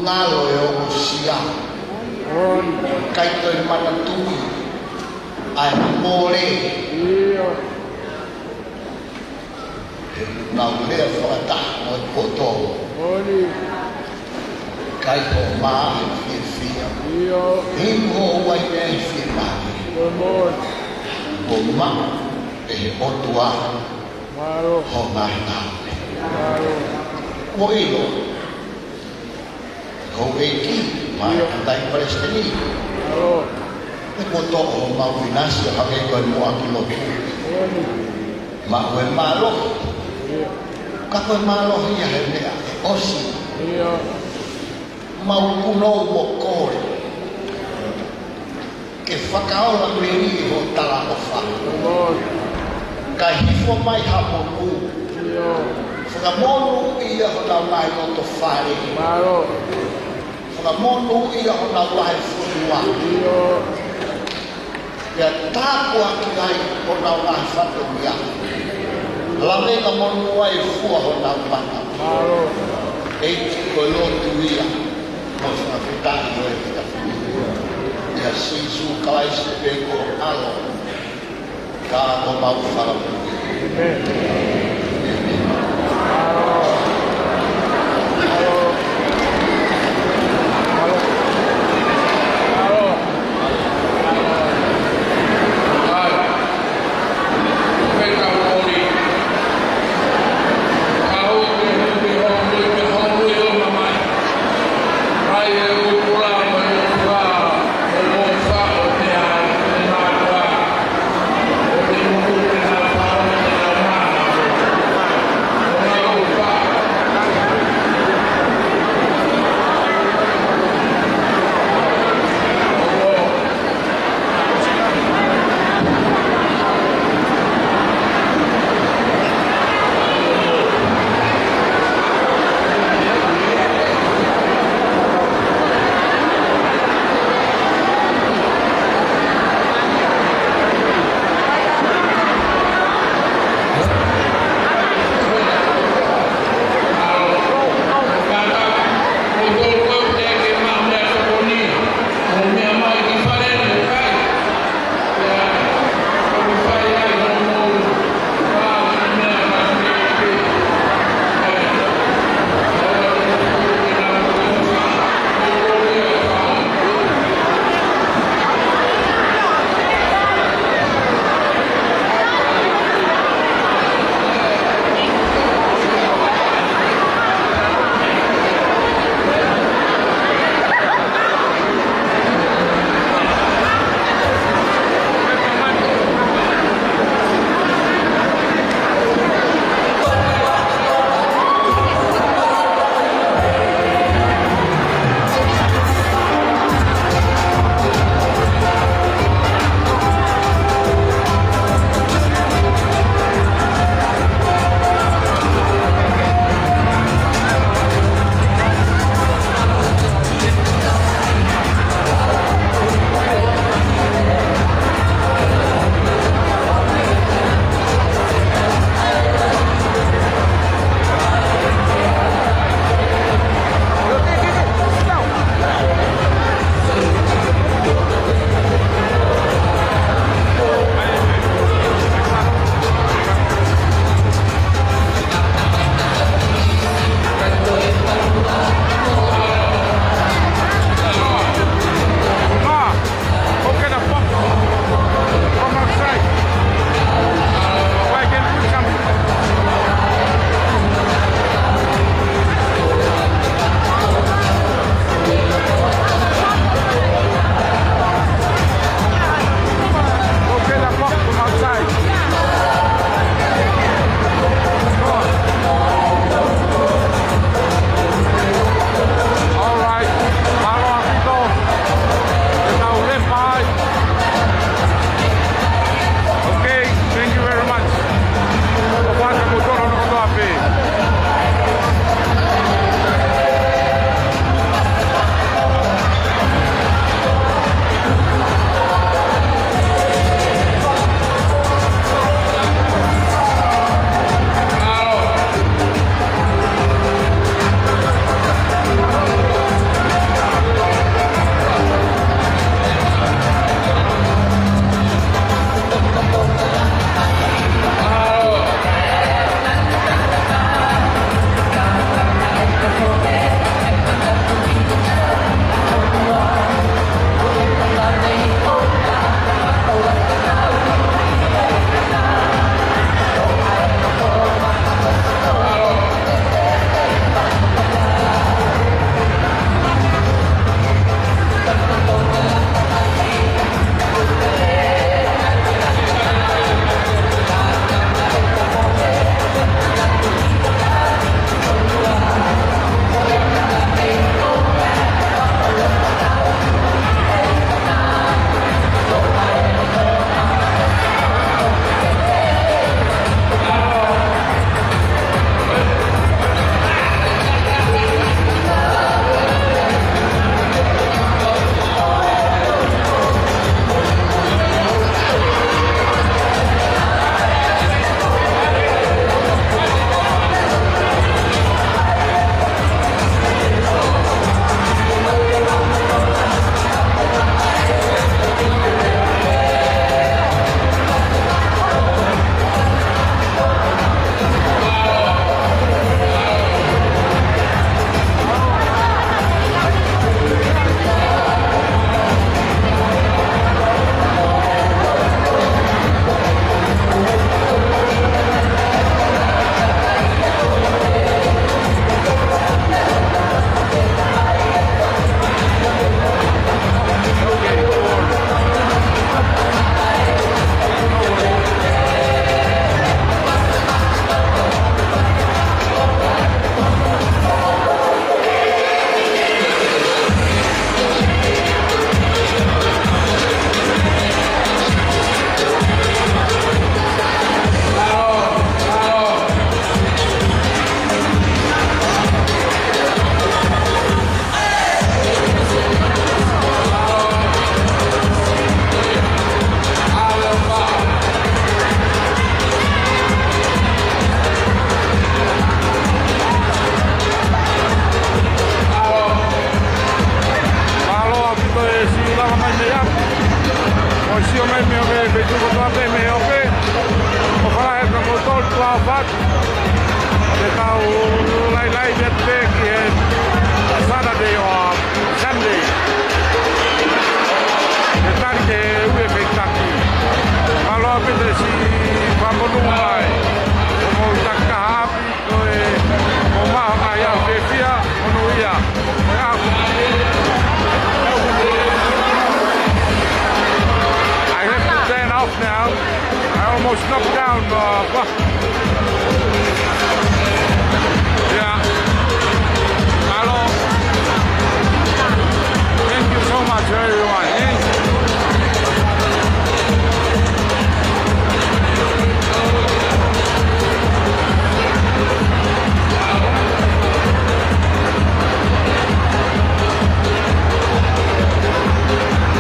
Ngalo e o sia. Kai koe manatui. Ai mōre. Nau lea whakata o e poto. Kai ko maa e fia. Hingo wai e fia maa. O maa e he otua. Ho ngai nāme. Ko ilo. Ko e ki. Mai andai Palestini. E ko to o mau vinasi o hake koe mua ki lotu. Ma koe maa lohi. Ka koe maa lohi a he mea e osi. Mau kuno mo kore. Ke whakaora meri ho tala o wha. Ka hifo mai ha mo ku. Whakamonu ia ho nau nai no to whare. Whakamonu ia ho nau nai whurua. Ia tākua ki ai ho nau nai whaturia. Lavenga monu ai fua ho nau mana. Eiti koe lotu ia. Nós na verdade não é vida e assim o cais pegou alo cada mal fala alfat. They tau lai that big in Saturday or Sunday. They tari te ue keitaki. Malo pete si whamonungai. Mo takahapi koe mo maha ia whewhia ono ia. I have to stand off now. I almost knocked down